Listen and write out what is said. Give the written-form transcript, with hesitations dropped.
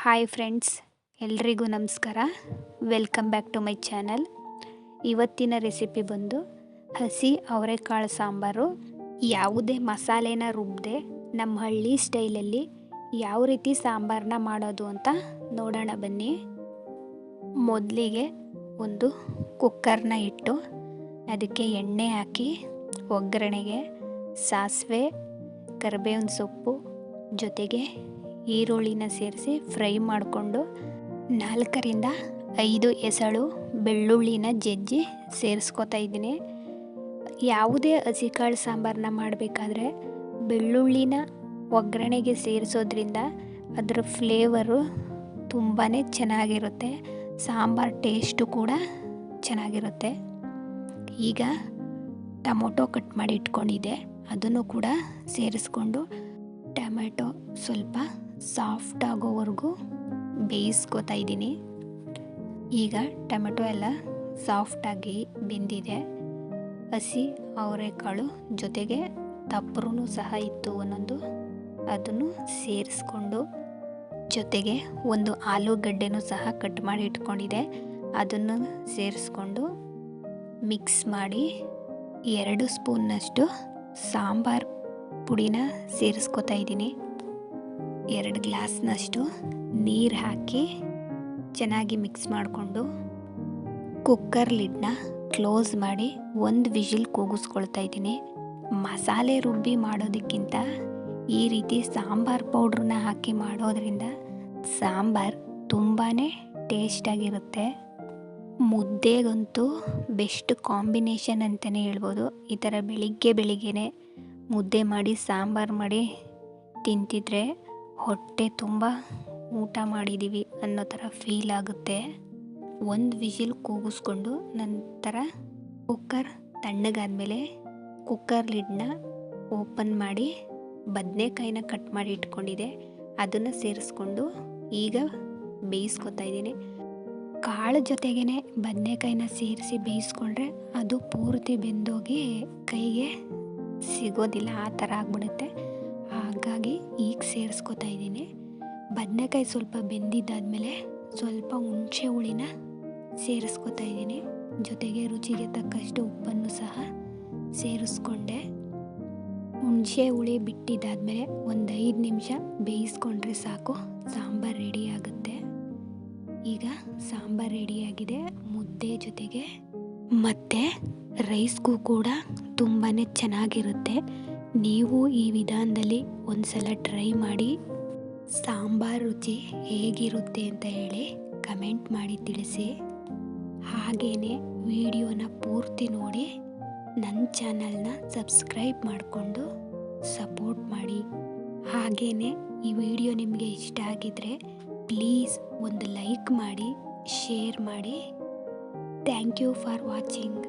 Hi friends, ಎಲ್ರಿಗೂ ನಮಸ್ಕಾರ. Welcome back to my channel. ಇವತ್ತಿನ ರೆಸಿಪಿ ಬಂದು ಹಸಿ ಅವರೆಕಾಳು ಸಾಂಬಾರು. ಯಾವುದೇ ಮಸಾಲೆನ ರುಬ್ಬದೆ ನಮ್ಮ ಹಳ್ಳಿ ಸ್ಟೈಲಲ್ಲಿ ಯಾವ ರೀತಿ ಸಾಂಬಾರನ್ನ ಮಾಡೋದು ಅಂತ ನೋಡೋಣ ಬನ್ನಿ. ಮೊದಲಿಗೆ ಒಂದು ಕುಕ್ಕರ್ನ ಇಟ್ಟು ಅದಕ್ಕೆ ಎಣ್ಣೆ ಹಾಕಿ ಒಗ್ಗರಣೆಗೆ ಸಾಸಿವೆ, ಕರಿಬೇವಿನ ಸೊಪ್ಪು ಜೊತೆಗೆ ಈರುಳ್ಳಿನ ಸೇರಿಸಿ ಫ್ರೈ ಮಾಡಿಕೊಂಡು 4ರಿಂದ 5 ಎಸಳು ಬೆಳ್ಳುಳ್ಳಿನ ಜಜ್ಜಿ ಸೇರಿಸ್ಕೊತಾ ಇದ್ದೀನಿ. ಯಾವುದೇ ಹಸಿಕಾಳು ಸಾಂಬಾರನ್ನ ಮಾಡಬೇಕಾದ್ರೆ ಬೆಳ್ಳುಳ್ಳಿನ ಒಗ್ಗರಣೆಗೆ ಸೇರಿಸೋದ್ರಿಂದ ಅದರ ಫ್ಲೇವರು ತುಂಬಾ ಚೆನ್ನಾಗಿರುತ್ತೆ, ಸಾಂಬಾರು ಟೇಸ್ಟು ಕೂಡ ಚೆನ್ನಾಗಿರುತ್ತೆ. ಈಗ ಟೊಮೊಟೊ ಕಟ್ ಮಾಡಿ ಇಟ್ಕೊಂಡಿದ್ದೆ, ಅದನ್ನು ಕೂಡ ಸೇರಿಸ್ಕೊಂಡು ಟೊಮೆಟೊ ಸ್ವಲ್ಪ ಸಾಫ್ಟ್ ಆಗೋವರೆಗೂ ಬೇಯಿಸ್ಕೊತಾ ಇದ್ದೀನಿ. ಈಗ ಟೊಮೆಟೊ ಎಲ್ಲ ಸಾಫ್ಟಾಗಿ ಬೆಂದಿದೆ. ಹಸಿ ಅವರೆಕಾಳು ಜೊತೆಗೆ ತಪ್ಪರೂ ಸಹ ಇತ್ತು ಒಂದೊಂದು, ಅದನ್ನು ಸೇರಿಸ್ಕೊಂಡು ಜೊತೆಗೆ ಒಂದು ಆಲೂಗಡ್ಡೆನೂ ಸಹ ಕಟ್ ಮಾಡಿ ಇಟ್ಕೊಂಡಿದೆ, ಅದನ್ನು ಸೇರಿಸ್ಕೊಂಡು ಮಿಕ್ಸ್ ಮಾಡಿ 2 ಸ್ಪೂನ್ನಷ್ಟು ಸಾಂಬಾರು ಪುಡಿನ ಸೇರಿಸ್ಕೊತಾ ಇದ್ದೀನಿ. 2 ಗ್ಲಾಸ್ನಷ್ಟು ನೀರು ಹಾಕಿ ಚೆನ್ನಾಗಿ ಮಿಕ್ಸ್ ಮಾಡಿಕೊಂಡು ಕುಕ್ಕರ್ ಲಿಡ್ನ ಕ್ಲೋಸ್ ಮಾಡಿ 1 ವಿಷಿಲ್ ಕೂಗಿಸ್ಕೊಳ್ತಾ ಇದ್ದೀನಿ. ಮಸಾಲೆ ರುಬ್ಬಿ ಮಾಡೋದಕ್ಕಿಂತ ಈ ರೀತಿ ಸಾಂಬಾರು ಪೌಡ್ರನ್ನ ಹಾಕಿ ಮಾಡೋದ್ರಿಂದ ಸಾಂಬಾರು ತುಂಬಾ ಟೇಸ್ಟಾಗಿರುತ್ತೆ. ಮುದ್ದೆಗಂತೂ ಬೆಸ್ಟ್ ಕಾಂಬಿನೇಷನ್ ಅಂತಲೇ ಹೇಳ್ಬೋದು. ಈ ಥರ ಬೆಳಿಗ್ಗೆನೇ ಮುದ್ದೆ ಮಾಡಿ ಸಾಂಬಾರು ಮಾಡಿ ತಿಂತಿದ್ರೆ ಹೊಟ್ಟೆ ತುಂಬ ಊಟ ಮಾಡಿದ್ದೀವಿ ಅನ್ನೋ ಥರ ಫೀಲ್ ಆಗುತ್ತೆ. 1 ವಿಷಿಲ್ ಕೂಗಿಸ್ಕೊಂಡು ನಂತರ ಕುಕ್ಕರ್ ತಣ್ಣಗಾದ್ಮೇಲೆ ಕುಕ್ಕರ್ ಲಿಡ್ನ ಓಪನ್ ಮಾಡಿ ಬದನೆಕಾಯಿನ ಕಟ್ ಮಾಡಿ ಇಟ್ಕೊಂಡಿದ್ದೆ, ಅದನ್ನು ಸೇರಿಸ್ಕೊಂಡು ಈಗ ಬೇಯಿಸ್ಕೊತಾ ಇದ್ದೀನಿ. ಕಾಳು ಜೊತೆಗೇ ಬದನೆಕಾಯಿನ ಸೇರಿಸಿ ಬೇಯಿಸ್ಕೊಂಡ್ರೆ ಅದು ಪೂರ್ತಿ ಬೆಂದೋಗಿ ಕೈಗೆ ಸಿಗೋದಿಲ್ಲ, ಆ ಥರ ಆಗ್ಬಿಡುತ್ತೆ. ಹಾಗಾಗಿ ಈಗ ಸೇರಿಸ್ಕೊತಾ ಇದ್ದೀನಿ. ಬದನೆಕಾಯಿ ಸ್ವಲ್ಪ ಬೆಂದಿದ್ದಾದಮೇಲೆ ಸ್ವಲ್ಪ ಹುಣಸೆ ಹುಳಿನ ಸೇರಿಸ್ಕೊತಾ ಇದ್ದೀನಿ. ಜೊತೆಗೆ ರುಚಿಗೆ ತಕ್ಕಷ್ಟು ಉಪ್ಪನ್ನು ಸಹ ಸೇರಿಸ್ಕೊಂಡೆ. ಹುಣಸೆ ಹುಳಿ ಬಿಟ್ಟಿದ್ದಾದಮೇಲೆ ಒಂದು 5 ನಿಮಿಷ ಬೇಯಿಸ್ಕೊಂಡ್ರೆ ಸಾಕು, ಸಾಂಬಾರು ರೆಡಿ ಆಗುತ್ತೆ. ಈಗ ಸಾಂಬಾರು ರೆಡಿಯಾಗಿದೆ. ಮುದ್ದೆ ಜೊತೆಗೆ ಮತ್ತು ರೈಸ್ಗೂ ಕೂಡ ತುಂಬಾ ಚೆನ್ನಾಗಿರುತ್ತೆ. ನೀವು ಈ ವಿಧಾನದಲ್ಲಿ ಒಂದ್ಸಲ ಟ್ರೈ ಮಾಡಿ ಸಾಂಬಾರು ರುಚಿ ಹೇಗಿರುತ್ತೆ ಅಂತ ಹೇಳಿ ಕಮೆಂಟ್ ಮಾಡಿ ತಿಳಿಸಿ. ಹಾಗೆಯೇ ವಿಡಿಯೋನ ಪೂರ್ತಿ ನೋಡಿ ನನ್ನ ಚಾನಲ್ನ ಸಬ್ಸ್ಕ್ರೈಬ್ ಮಾಡಿಕೊಂಡು ಸಪೋರ್ಟ್ ಮಾಡಿ. ಹಾಗೆಯೇ ಈ ವಿಡಿಯೋ ನಿಮಗೆ ಇಷ್ಟ ಆಗಿದ್ರೆ ಪ್ಲೀಸ್ ಒಂದು ಲೈಕ್ ಮಾಡಿ, ಶೇರ್ ಮಾಡಿ. Thank you for watching.